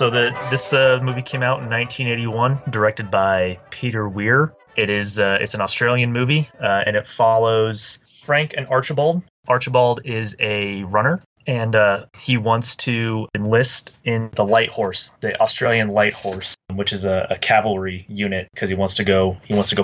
So this movie came out in 1981, directed by Peter Weir. It's an Australian movie, and it follows Frank and Archibald. Archibald is a runner, and he wants to enlist in the Light Horse, the Australian Light Horse, which is a cavalry unit, because he wants to go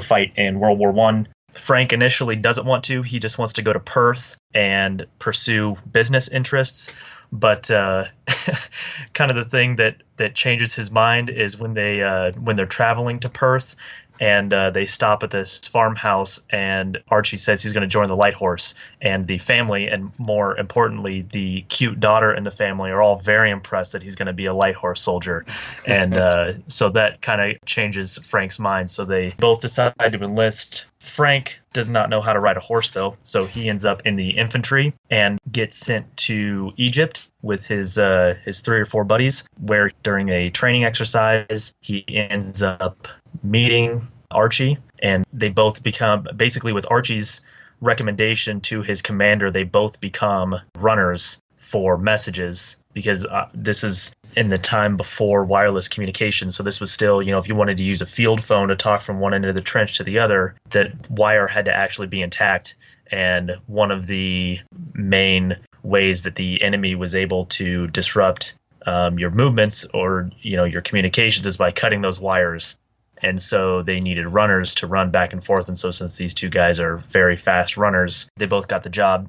fight in World War One. Frank initially doesn't want to. He just wants to go to Perth and pursue business interests. But kind of the thing that changes his mind is when they're traveling to Perth, and they stop at this farmhouse, and Archie says he's going to join the Light Horse, and the family, and more importantly, the cute daughter in the family, are all very impressed that he's going to be a Light Horse soldier, and so that kind of changes Frank's mind. So they both decide to enlist. Frank does not know how to ride a horse, though, so he ends up in the infantry and gets sent to Egypt with his 3 or 4 buddies, where during a training exercise, he ends up meeting Archie, and they both become, basically with Archie's recommendation to his commander, they both become runners for messages, because this is in the time before wireless communication. So this was still, if you wanted to use a field phone to talk from one end of the trench to the other, that wire had to actually be intact. And one of the main ways that the enemy was able to disrupt your movements or, your communications is by cutting those wires. And so they needed runners to run back and forth. And so since these two guys are very fast runners, they both got the job.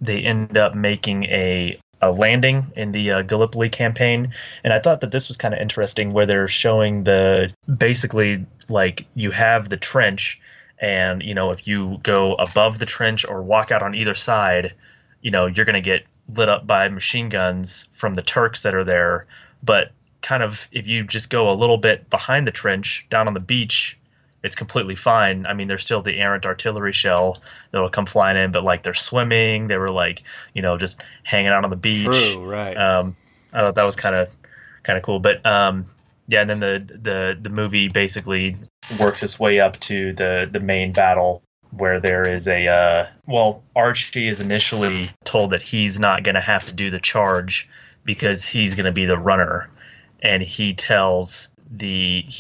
They end up making a landing in the Gallipoli campaign. And I thought that this was kind of interesting, where they're showing basically like you have the trench, and, if you go above the trench or walk out on either side, you're going to get lit up by machine guns from the Turks that are there. But kind of if you just go a little bit behind the trench down on the beach, it's completely fine. I mean, there's still the errant artillery shell that'll come flying in, but like they're swimming, they were like, just hanging out on the beach. True, right. I thought that was kind of cool. But yeah, and then the movie basically works its way up to the main battle, where there is Archie is initially told that he's not going to have to do the charge because he's going to be the runner, and he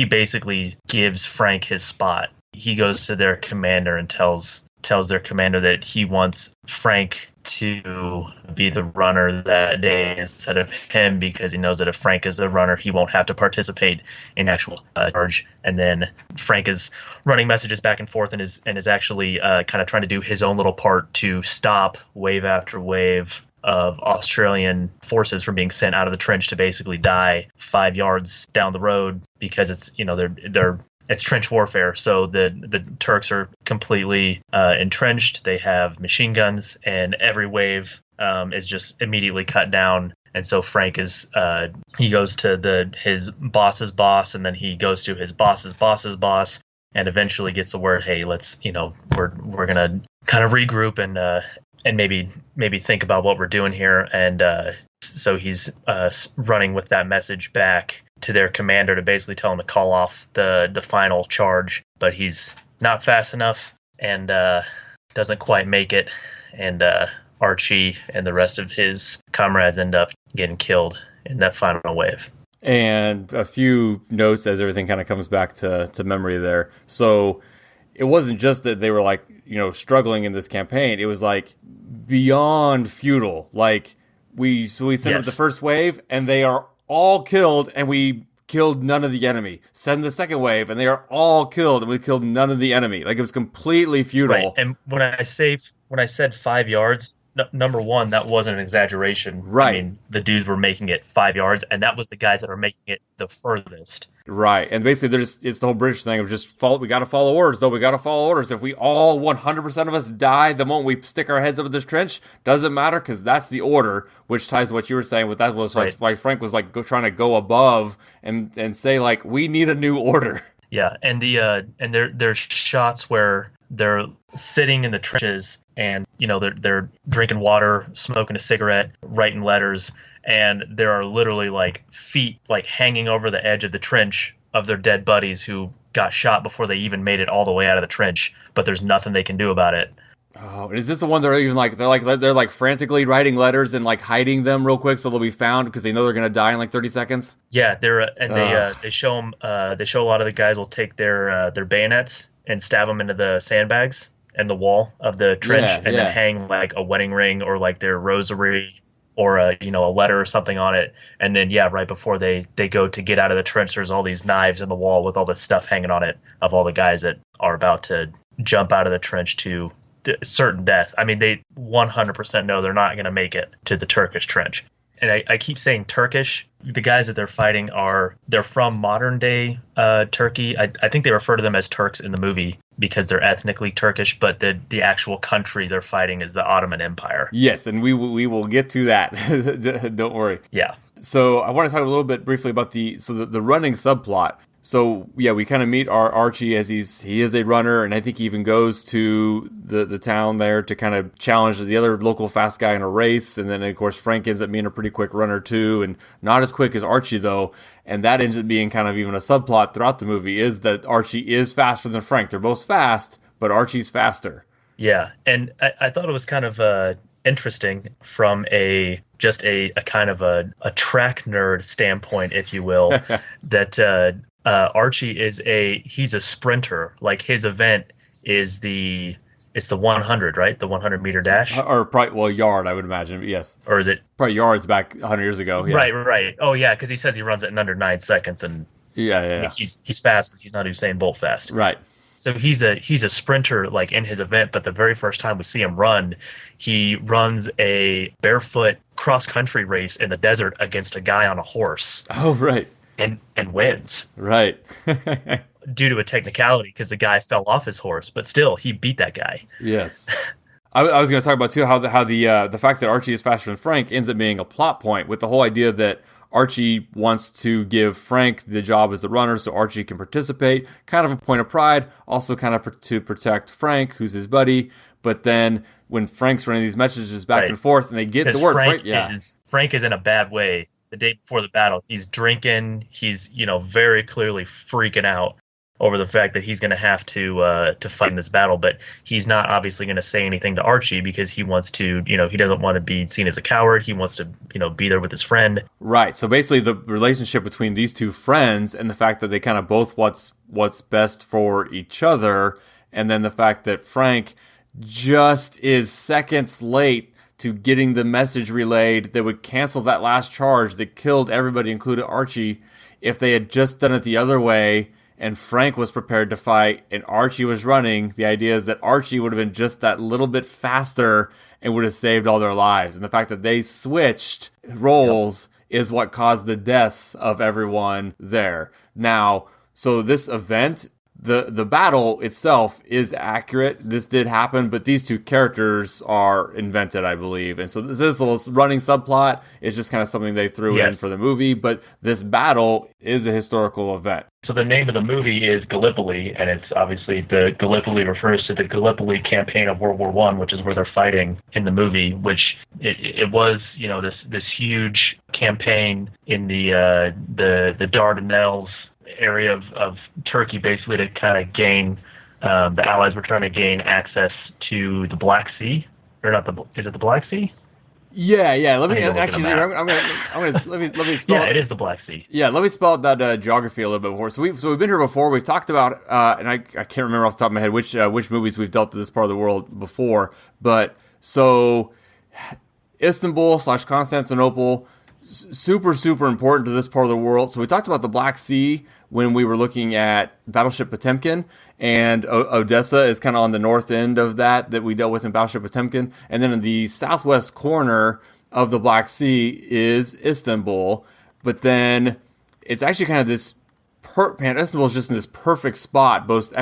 basically gives Frank his spot. He goes to their commander and tells their commander that he wants Frank to be the runner that day instead of him, because he knows that if Frank is the runner, he won't have to participate in actual charge. And then Frank is running messages back and forth and is actually kind of trying to do his own little part to stop wave after wave of Australian forces from being sent out of the trench to basically die 5 yards down the road, because it's it's trench warfare. So the Turks are completely entrenched. They have machine guns, and every wave is just immediately cut down. And so Frank he goes to his boss's boss, and then he goes to his boss's boss's boss, and eventually gets the word, hey, let's we're gonna kind of regroup and maybe think about what we're doing here. And so he's running with that message back to their commander to basically tell him to call off the final charge, but he's not fast enough and doesn't quite make it, and Archie and the rest of his comrades end up getting killed in that final wave. And a few notes as everything kind of comes back to memory there. So it wasn't just that they were like, struggling in this campaign. It was like beyond futile. Like we sent up the first wave and they are all killed, and we killed none of the enemy. Send the second wave and they are all killed, and we killed none of the enemy. Like it was completely futile. Right. And when I said 5 yards, number one, that wasn't an exaggeration. Right. I mean, the dudes were making it 5 yards, and that was the guys that are making it the furthest. Right. And basically, it's the whole British thing of just we got to follow orders, though. We got to follow orders. If we all 100% of us die the moment we stick our heads up in this trench, doesn't matter, because that's the order, which ties to what you were saying. With that was right. Why Frank was like trying to go above and say like, we need a new order. Yeah. And there's shots where they're sitting in the trenches, and they're drinking water, smoking a cigarette, writing letters, and there are literally like feet like hanging over the edge of the trench of their dead buddies who got shot before they even made it all the way out of the trench, but there's nothing they can do about it. Oh, is this the one they're even like they're frantically writing letters and like hiding them real quick so they'll be found because they know they're gonna die in like 30 seconds? Yeah, they're and Ugh. they show them they show a lot of the guys will take their bayonets and stab them into the sandbags and the wall of the trench, Yeah, and then yeah. hang like a wedding ring or like their rosary or a letter or something on it. And then yeah, right before they go to get out of the trench, there's all these knives in the wall with all this stuff hanging on it of all the guys that are about to jump out of the trench to certain death. I mean, they 100% know they're not going to make it to the Turkish trench. And I keep saying Turkish. The guys that they're fighting they're from modern day Turkey. I think they refer to them as Turks in the movie because they're ethnically Turkish, but the actual country they're fighting is the Ottoman Empire. Yes, and we will get to that. Don't worry. Yeah. So I want to talk a little bit briefly about the running subplot. So yeah, we kind of meet our Archie as he is a runner, and I think he even goes to the town there to kind of challenge the other local fast guy in a race. And then of course Frank ends up being a pretty quick runner too, and not as quick as Archie though. And that ends up being kind of even a subplot throughout the movie is that Archie is faster than Frank. They're both fast, but Archie's faster. Yeah, and I thought it was kind of interesting from just a kind of a track nerd standpoint, if you will, that Archie he's a sprinter. Like his event is it's the 100, right? The 100-meter dash, Or probably, well, yard, I would imagine. But yes, or is it probably yards back 100 years ago. Yeah. right? Right. Oh yeah, because he says he runs it in under 9 seconds, and Yeah, I mean, yeah. he's fast, but he's not Usain Bolt fast. Right. So he's a sprinter like in his event, but the very first time we see him run, he runs a barefoot cross country race in the desert against a guy on a horse Oh, right. and wins Right. due to a technicality because the guy fell off his horse, but still he beat that guy. Yes. I was going to talk about too how the fact that Archie is faster than Frank ends up being a plot point with the whole idea that Archie wants to give Frank the job as the runner so Archie can participate. Kind of a point of pride, also kind of to protect Frank, who's his buddy. But then when Frank's running these messages back Right. and forth and they get Because the word Frank, Frank is in a bad way. The day before the battle, he's drinking. He's very clearly freaking out over the fact that he's going to have to fight in this battle, but he's not obviously going to say anything to Archie because he wants to, he doesn't want to be seen as a coward. He wants to, be there with his friend. Right. So basically the relationship between these two friends and the fact that they kind of both what's best for each other, and then the fact that Frank just is seconds late to getting the message relayed that would cancel that last charge that killed everybody, including Archie. If they had just done it the other way and Frank was prepared to fight and Archie was running, the idea is that Archie would have been just that little bit faster and would have saved all their lives. And the fact that they switched roles is what caused the deaths of everyone there. Now, so this event, the battle itself is accurate. This did happen, but these two characters are invented, I believe. And so this little running subplot is just kind of something they threw in for the movie, but this battle is a historical event. So the name of the movie is Gallipoli, and it's obviously the Gallipoli refers to the Gallipoli campaign of World War I, which is where they're fighting in the movie. Which it was, this huge campaign in the Dardanelles area of Turkey, basically to kind of gain. The Allies were trying to gain access to the Black Sea, or not is it the Black Sea? Yeah. Let me I need to look at actually. a map. I'm gonna let me spell. Yeah, it is the Black Sea. Yeah, let me spell out that geography a little bit more. So we've been here before. We've talked about, and I can't remember off the top of my head which movies we've dealt to this part of the world before. But so Istanbul / Constantinople, super important to this part of the world. So we talked about the Black Sea when we were looking at Battleship Potemkin, and Odessa is kind of on the north end of that we dealt with in Battleship Potemkin. And then in the southwest corner of the Black Sea is Istanbul. But then it's actually kind of this Istanbul is just in this perfect spot, both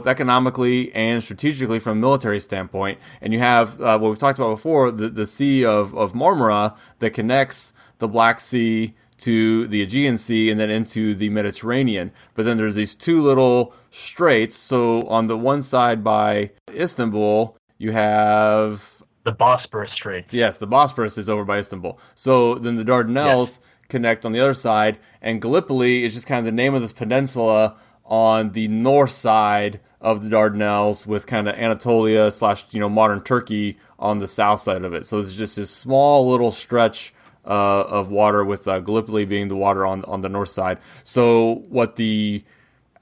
economically and strategically from a military standpoint. And you have what we've talked about before, the Sea of Marmara that connects the Black Sea to the Aegean Sea and then into the Mediterranean. But then there's these two little straits. So on the one side by Istanbul, you have The Bosporus Strait. Yes, the Bosporus is over by Istanbul. So then the Dardanelles connect on the other side, and Gallipoli is just kind of the name of this peninsula on the north side of the Dardanelles, with kind of Anatolia / modern Turkey on the south side of it. So it's just this small little stretch of water, with Gallipoli being the water on the north side. So what the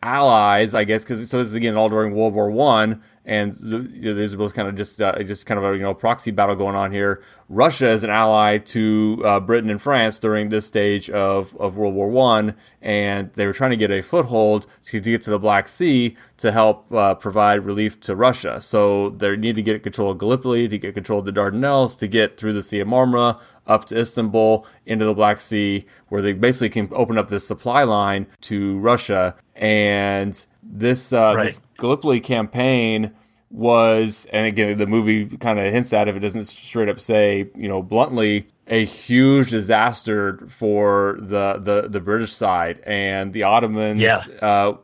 Allies, I guess, because this is again all during World War One, and there's both kind of just kind of a proxy battle going on here. Russia is an ally to Britain and France during this stage of World War One, and they were trying to get a foothold to get to the Black Sea to help provide relief to Russia. So they need to get control of Gallipoli, to get control of the Dardanelles, to get through the Sea of Marmara up to Istanbul into the Black Sea, where they basically can open up this supply line to Russia. And this Gallipoli campaign was, and again, the movie kind of hints at it, if it doesn't straight up say, bluntly, a huge disaster for the British side, and the Ottomans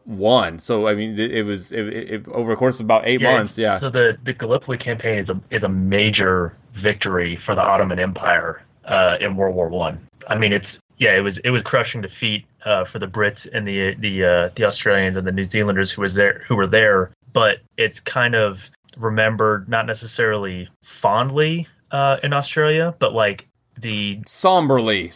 won. So I mean, it was over the course of about 8 months. Yeah. So the Gallipoli campaign is a major victory for the Ottoman Empire in World War One. I mean, it was crushing defeat for the Brits and the Australians and the New Zealanders who were there. But it's kind of remembered not necessarily fondly in Australia, but like the somberly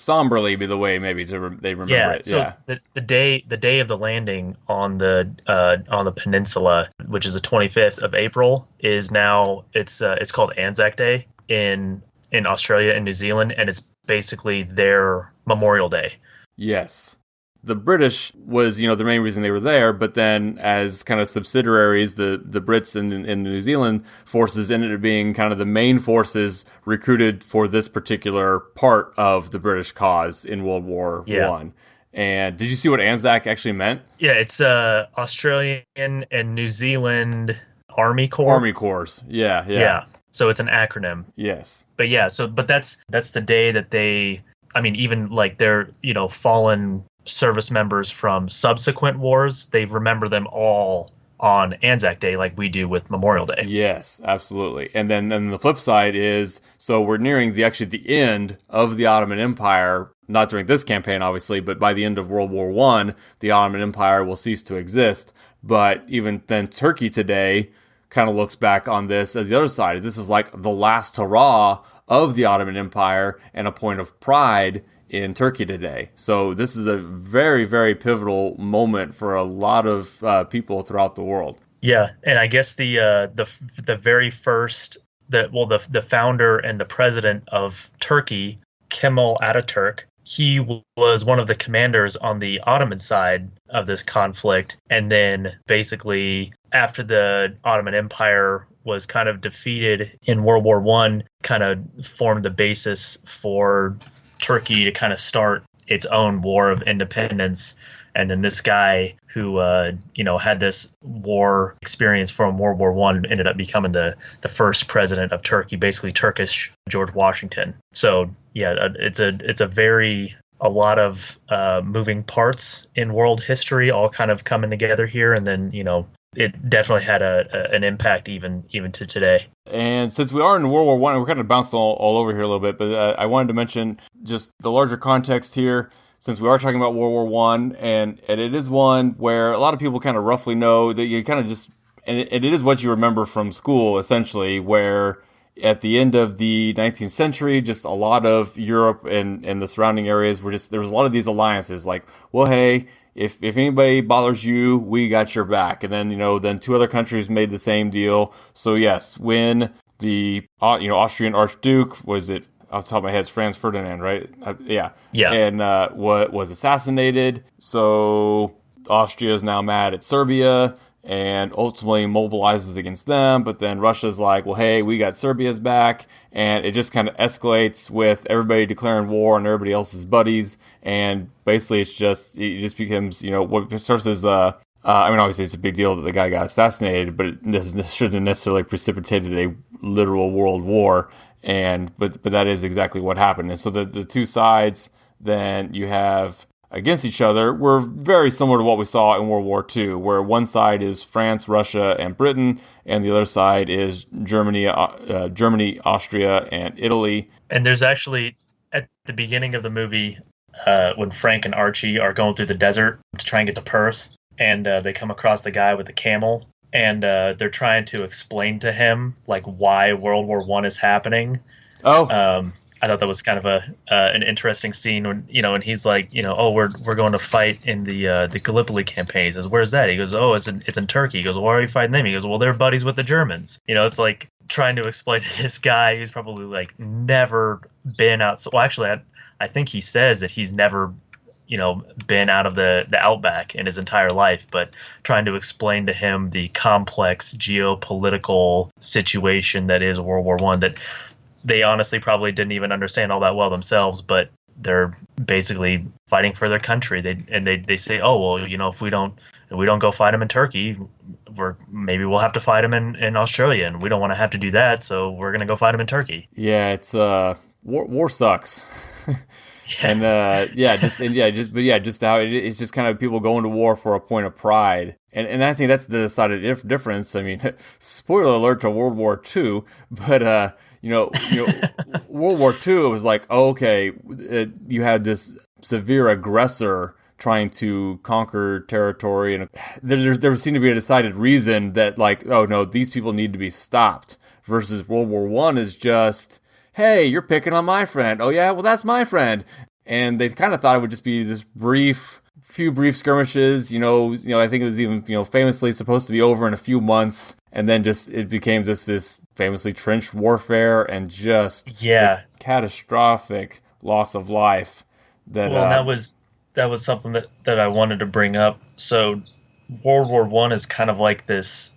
be the way maybe they remember it. So the day of the landing on the peninsula, which is the 25th of April, is now it's called Anzac Day in Australia and New Zealand, and it's basically their Memorial Day. Yes. The British was, the main reason they were there, but then as kind of subsidiaries, the Brits and the New Zealand forces ended up being kind of the main forces recruited for this particular part of the British cause in World War One. And did you see what Anzac actually meant? Yeah, it's Australian and New Zealand Army Corps. Army Corps. Yeah. So it's an acronym. Yes. But but that's the day that they, I mean, even like their, fallen service members from subsequent wars, they remember them all on Anzac Day like we do with Memorial Day. Yes, absolutely. And then the flip side is, so we're nearing the end of the Ottoman Empire, not during this campaign obviously, but by the end of World War One, the Ottoman Empire will cease to exist. But even then, Turkey today kind of looks back on this as the other side. This is like the last hurrah of the Ottoman Empire and a point of pride in Turkey today. So this is a very, very pivotal moment for a lot of people throughout the world. Yeah, and I guess the very first, the founder and the president of Turkey, Kemal Ataturk, he was one of the commanders on the Ottoman side of this conflict. And then basically after the Ottoman Empire was kind of defeated in World War One, kind of formed the basis for Turkey to kind of start its own war of independence. And then this guy who had this war experience from World War One ended up becoming the first president of Turkey, basically Turkish George Washington. So it's a lot of moving parts in world history all kind of coming together here, and then it definitely had an impact even to today. And since we are in World War One, we're kind of bounced all over here a little bit, but I wanted to mention just the larger context here, since we are talking about World War One, and it is one where a lot of people kind of roughly know that you kind of just, and it is what you remember from school, essentially, where at the end of the 19th century, just a lot of Europe and the surrounding areas there was a lot of these alliances, like, well, hey, if anybody bothers you, we got your back. And then, then two other countries made the same deal. So yes, when the, Austrian Archduke, was it, off the top of my head, it's Franz Ferdinand, right? Yeah. And was assassinated. So Austria is now mad at Serbia and ultimately mobilizes against them. But then Russia's like, well, hey, we got Serbia's back. And it just kind of escalates with everybody declaring war on everybody else's buddies. And basically it just becomes, what starts as, obviously it's a big deal that the guy got assassinated, but this shouldn't necessarily precipitated a literal world war. But that is exactly what happened. And so the two sides then you have against each other were very similar to what we saw in World War II, where one side is France, Russia, and Britain, and the other side is Germany, Austria, and Italy. And there's actually, at the beginning of the movie, when Frank and Archie are going through the desert to try and get to Perth, and they come across the guy with the camel, and they're trying to explain to him like why World War One is happening. Oh, I thought that was kind of an interesting scene when and he's like, oh, we're going to fight in the Gallipoli campaign. He says, where's that? He goes, oh, it's in Turkey. He goes, why are you fighting them? He goes, well, they're buddies with the Germans. It's like trying to explain to this guy who's probably like never been out. So, well, actually, I think he says that he's never been out of the outback in his entire life, but trying to explain to him the complex geopolitical situation that is World War One, that they honestly probably didn't even understand all that well themselves, but they're basically fighting for their country. They say, oh, well, if we don't go fight them in Turkey, maybe we'll have to fight them in Australia, and we don't want to have to do that, so we're going to go fight them in Turkey. Yeah, it's war sucks. And just how it's just kind of people going to war for a point of pride, and I think that's the decided difference. I mean, spoiler alert to World War II, but World War II, it was like, okay, you had this severe aggressor trying to conquer territory, and there seemed to be a decided reason that, like, oh no, these people need to be stopped. Versus World War One is just, hey, you're picking on my friend. Oh yeah, well that's my friend. And they kind of thought it would just be this few brief skirmishes. I think it was even famously supposed to be over in a few months, and then just it became this famously trench warfare and just catastrophic loss of life. That was something that I wanted to bring up. So World War One is kind of like this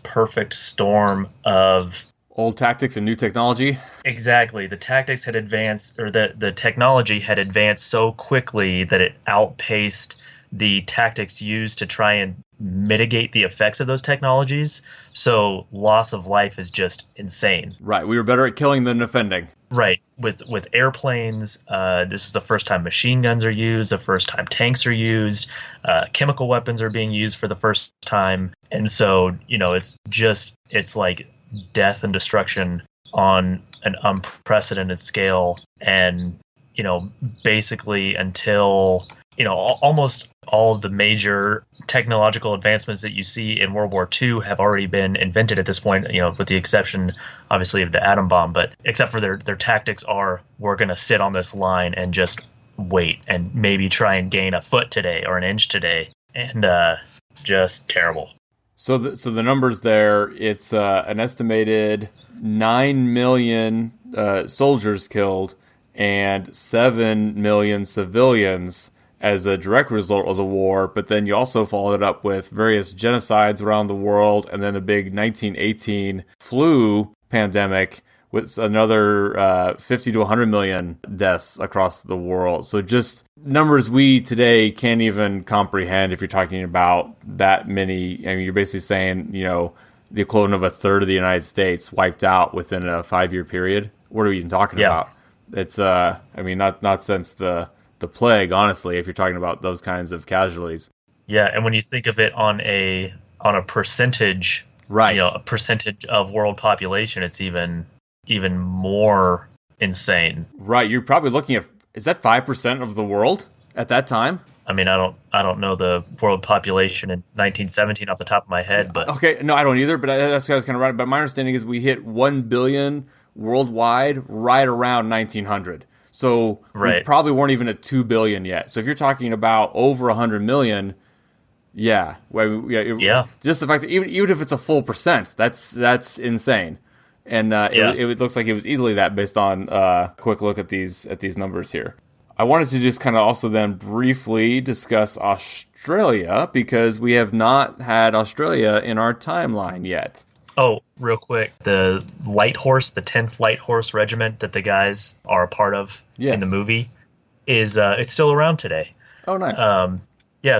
perfect storm of old tactics and new technology. Exactly. The tactics had advanced, or the technology had advanced so quickly that it outpaced the tactics used to try and mitigate the effects of those technologies. So loss of life is just insane. Right. We were better at killing than defending. Right. With airplanes, this is the first time machine guns are used, the first time tanks are used, chemical weapons are being used for the first time. And so, it's like death and destruction on an unprecedented scale. And, basically until, almost all of the major technological advancements that you see in World War II have already been invented at this point, with the exception, obviously, of the atom bomb. But except for their tactics are, we're going to sit on this line and just wait and maybe try and gain a foot today or an inch today. And just terrible. So the numbers there, it's an estimated 9 million soldiers killed and 7 million civilians as a direct result of the war. But then you also followed it up with various genocides around the world, and then the big 1918 flu pandemic with another 50 to 100 million deaths across the world. So just numbers we today can't even comprehend if you're talking about that many. I mean, you're basically saying, the equivalent of a third of the United States wiped out within a 5-year period. What are we even talking about? It's, not since the plague, honestly, if you're talking about those kinds of casualties. Yeah, and when you think of it on a percentage, right, a percentage of world population, it's even more insane. Right, you're probably looking at, is that 5% of the world at that time? I mean, I don't know the world population in 1917 off the top of my head, but okay, no, I don't either. But that's what I was kind of right. But my understanding is we hit 1 billion worldwide right around 1900. So we probably weren't even at 2 billion yet. So if you're talking about over 100 million, just the fact that even if it's a full percent, that's insane. And it looks like it was easily that based on a quick look at these numbers here. I wanted to just kind of also then briefly discuss Australia, because we have not had Australia in our timeline yet. Oh, real quick, the Light Horse, the 10th Light Horse Regiment that the guys are a part of in the movie, is it's still around today. Oh, nice.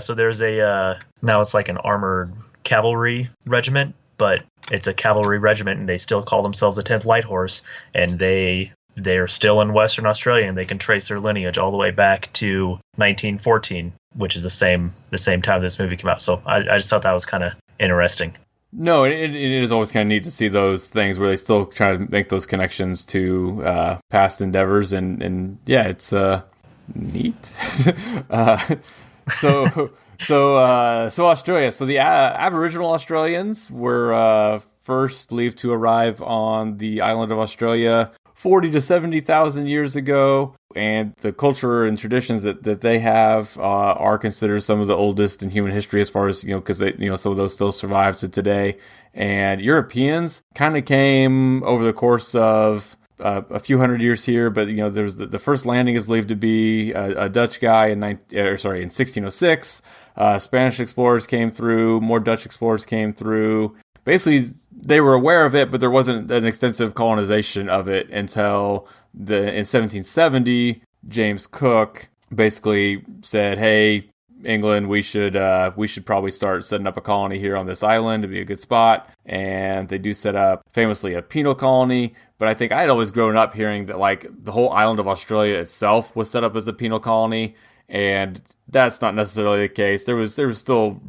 So there's now it's like an armored cavalry regiment, but it's a cavalry regiment, and they still call themselves the 10th Light Horse, and they're still in Western Australia, and they can trace their lineage all the way back to 1914, which is the same time this movie came out. So I just thought that was kind of interesting. No, it is always kind of neat to see those things where they still try to make those connections to past endeavors, and yeah, it's neat. So So Australia. So the Aboriginal Australians were first believed to arrive on the island of Australia 40 to 70,000 years ago, and the culture and traditions that they have are considered some of the oldest in human history, as far as, because some of those still survive to today. And Europeans kind of came over the course of a few hundred years here, but there was the first landing is believed to be a Dutch guy in 1606. Spanish explorers came through, more Dutch explorers came through. Basically, they were aware of it, but there wasn't an extensive colonization of it until in 1770, James Cook basically said, "Hey, England, we should probably start setting up a colony here on this island to be a good spot." And they do set up famously a penal colony. But I think I had always grown up hearing that like the whole island of Australia itself was set up as a penal colony, and that's not necessarily the case. There was still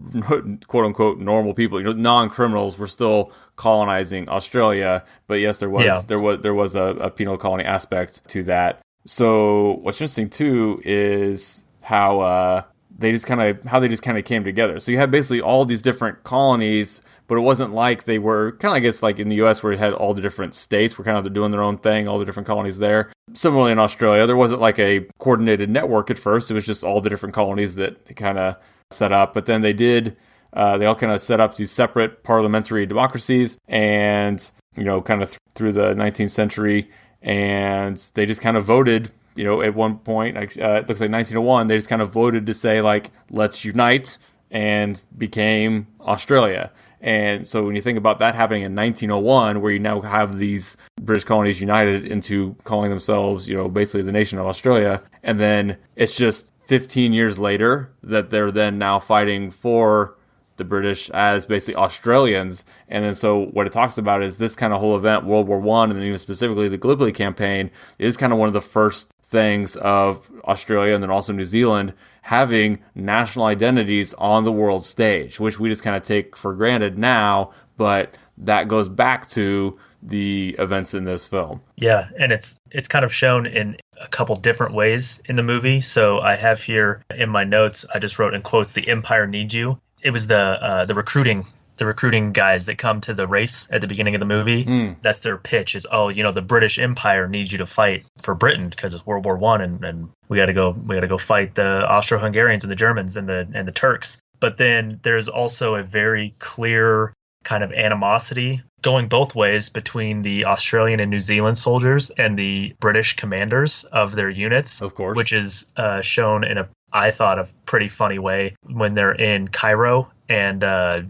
quote unquote normal people, non-criminals were still colonizing Australia. But yes, there was a penal colony aspect to that. So what's interesting too is how they just kind of came together. So you had basically all these different colonies, but it wasn't like they were kind of, I guess, like in the U.S. where you had all the different states were kind of doing their own thing, all the different colonies there. Similarly in Australia, there wasn't like a coordinated network at first. It was just all the different colonies that kind of set up. But then they all kind of set up these separate parliamentary democracies, and, kind of through the 19th century, and they just kind of voted. At one point, it looks like 1901, they just kind of voted to say, like, let's unite, and became Australia. And so when you think about that happening in 1901, where you now have these British colonies united into calling themselves, basically the nation of Australia, and then it's just 15 years later that they're then now fighting for the British as basically Australians. And then so what it talks about is this kind of whole event, World War I, and then even specifically the Gallipoli campaign, is kind of one of the first things of Australia and then also New Zealand having national identities on the world stage, which we just kind of take for granted now, but that goes back to the events in this film. Yeah, and it's kind of shown in a couple different ways in the movie. So I have here in my notes, I just wrote in quotes, "The Empire needs you." It was the recruiting guys that come to the race at the beginning of the movie. That's their pitch is, the British Empire needs you to fight for Britain because it's World War I, and we got to go fight the Austro-Hungarians and the Germans and the Turks. But then there's also a very clear kind of animosity going both ways between the Australian and New Zealand soldiers and the British commanders of their units, of course, which is shown in I thought, a pretty funny way when they're in Cairo and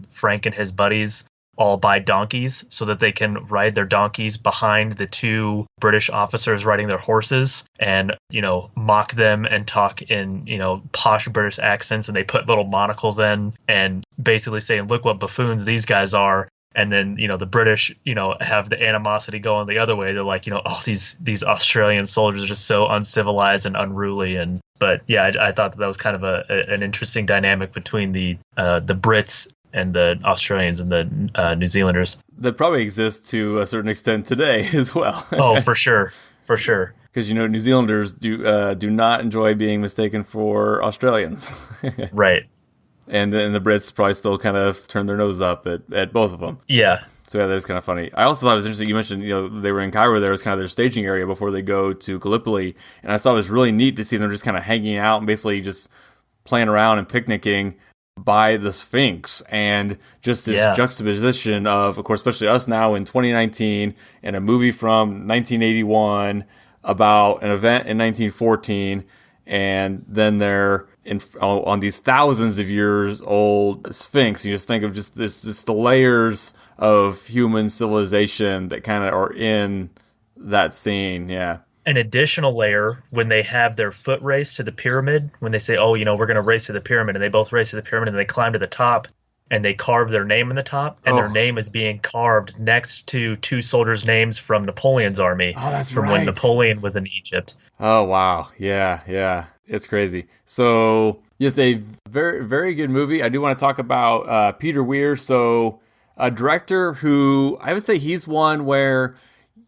Frank and his buddies all buy donkeys so that they can ride their donkeys behind the two British officers riding their horses and, mock them and talk in, posh British accents. And they put little monocles in and basically saying, look what buffoons these guys are. And then, the British, have the animosity going the other way. They're like, these Australian soldiers are just so uncivilized and unruly. But yeah, I thought that was kind of an interesting dynamic between the Brits and the Australians and the New Zealanders. That probably exists to a certain extent today as well. Oh, for sure. For sure. Because, New Zealanders do not enjoy being mistaken for Australians. Right. And the Brits probably still kind of turn their nose up at both of them. Yeah. So yeah, that's kind of funny. I also thought it was interesting. You mentioned, they were in Cairo. There was kind of their staging area before they go to Gallipoli. And I thought it was really neat to see them just kind of hanging out and basically just playing around and picnicking by the Sphinx. And just this juxtaposition of course, especially us now in 2019 and a movie from 1981 about an event in 1914. And then they're on these thousands of years old Sphinx. You just think of just the layers of human civilization that kind of are in that scene. Yeah. An additional layer when they have their foot race to the pyramid, when they say, we're going to race to the pyramid, and they both race to the pyramid and they climb to the top and they carve their name in the top, and their name is being carved next to two soldiers' names from Napoleon's army. Oh, that's from right. when Napoleon was in Egypt. Oh, wow. Yeah. It's crazy. So, yes, a very, very good movie. I do want to talk about Peter Weir. So, a director who I would say he's one where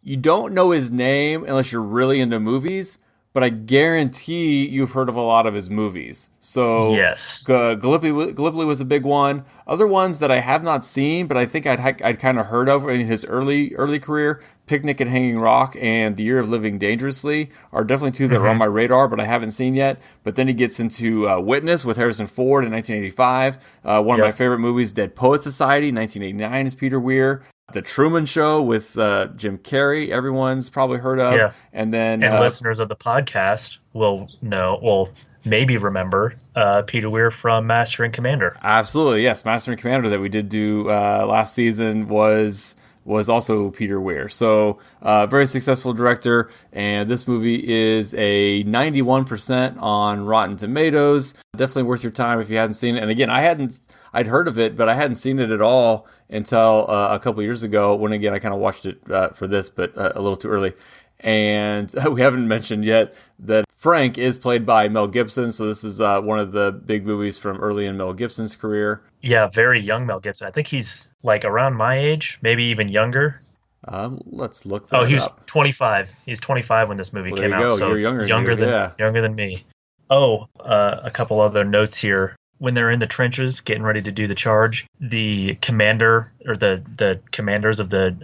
you don't know his name unless you're really into movies, but I guarantee you've heard of a lot of his movies. So Yes. Gallipoli was a big one. Other ones that I have not seen, but I think I'd kind of heard of in his early career, Picnic at Hanging Rock and The Year of Living Dangerously are definitely two that are on my radar, but I haven't seen yet. But then he gets into Witness with Harrison Ford in 1985. One of my favorite movies, Dead Poets Society, 1989 is Peter Weir. The Truman Show with Jim Carrey, everyone's probably heard of. Yeah. And then listeners of the podcast will maybe remember Peter Weir from Master and Commander. Absolutely, yes. Master and Commander that we did do last season was also Peter Weir. So very successful director, and this movie is a 91% on Rotten Tomatoes. Definitely worth your time if you hadn't seen it. And again, I'd heard of it, but I hadn't seen it at all until a couple years ago when, again, I kind of watched it for this, but a little too early. And we haven't mentioned yet that Frank is played by Mel Gibson, so this is one of the big movies from early in Mel Gibson's career. Yeah, very young Mel Gibson. I think he's like around my age, maybe even younger. Let's look that up. Oh, he was 25. He's 25 when this movie came out. So you're younger than me. Oh, a couple other notes here. When they're in the trenches getting ready to do the charge, the commander or the commanders of the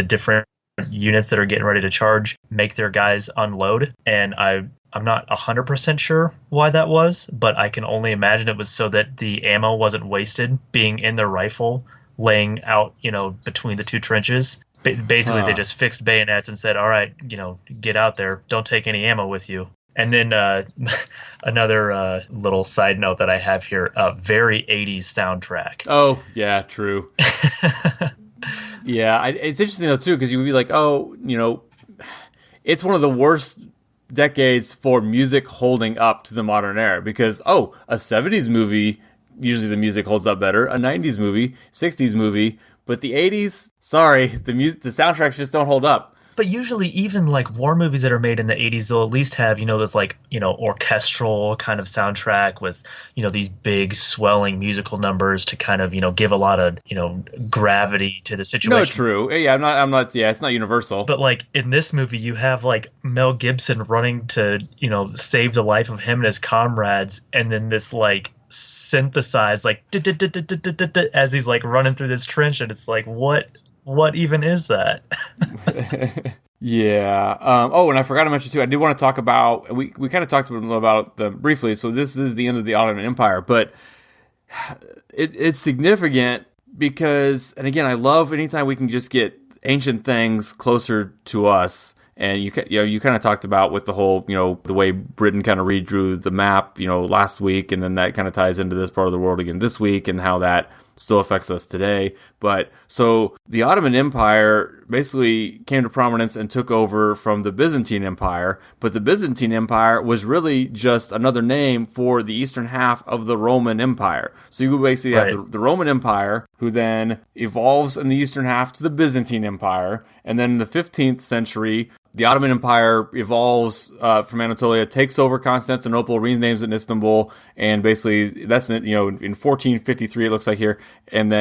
different units that are getting ready to charge make their guys unload, and I'm not 100% sure why that was, but I can only imagine it was so that the ammo wasn't wasted being in their rifle laying out, between the two trenches. Basically, they just fixed bayonets and said, all right, get out there, don't take any ammo with you. And then another little side note that I have here, very 80s soundtrack. Oh, yeah, true. Yeah, it's interesting, though, too, because you would be like, it's one of the worst decades for music holding up to the modern era. Because, a 70s movie, usually the music holds up better. A 90s movie, 60s movie. But the 80s, sorry, the soundtracks just don't hold up. But usually even like war movies that are made in the 80s, they'll at least have, this like, orchestral kind of soundtrack with, these big swelling musical numbers to kind of, give a lot of, gravity to the situation. No, true. Yeah, I'm not, it's not universal. But like in this movie, you have like Mel Gibson running to, save the life of him and his comrades. And then this like synthesized like as he's like running through this trench. And it's like, what even is that? Yeah. And I forgot to mention, too, I did want to talk about, we kind of talked about them briefly, so this is the end of the Ottoman Empire, but it's significant because, and again, I love anytime we can just get ancient things closer to us. And you kind of talked about with the whole, the way Britain kind of redrew the map, last week, and then that kind of ties into this part of the world again this week, and how that still affects us today. But so the Ottoman Empire basically came to prominence and took over from the Byzantine Empire, but the Byzantine Empire was really just another name for the eastern half of the Roman Empire. So you basically have the Roman Empire, who then evolves in the eastern half to the Byzantine Empire, and then in the 15th century, the Ottoman Empire evolves from Anatolia, takes over Constantinople, renames it Istanbul, and basically that's in 1453 it looks like here, and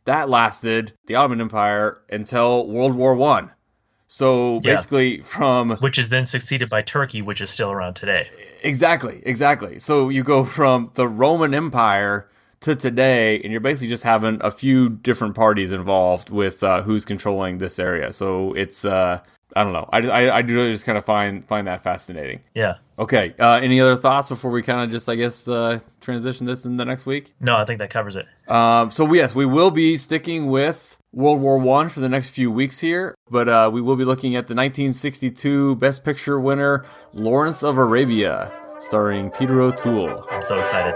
that lasted, the Ottoman Empire, until World War I. So basically which is then succeeded by Turkey, which is still around today. Exactly. So you go from the Roman Empire to today, and you're basically just having a few different parties involved with who's controlling this area. So it's I don't know. I do just kind of find that fascinating. Yeah. Okay. Any other thoughts before we kind of just, I guess, transition this in the next week? No, I think that covers it. So yes, we will be sticking with World War I for the next few weeks here, but we will be looking at the 1962 Best Picture winner, Lawrence of Arabia, starring Peter O'Toole. I'm so excited.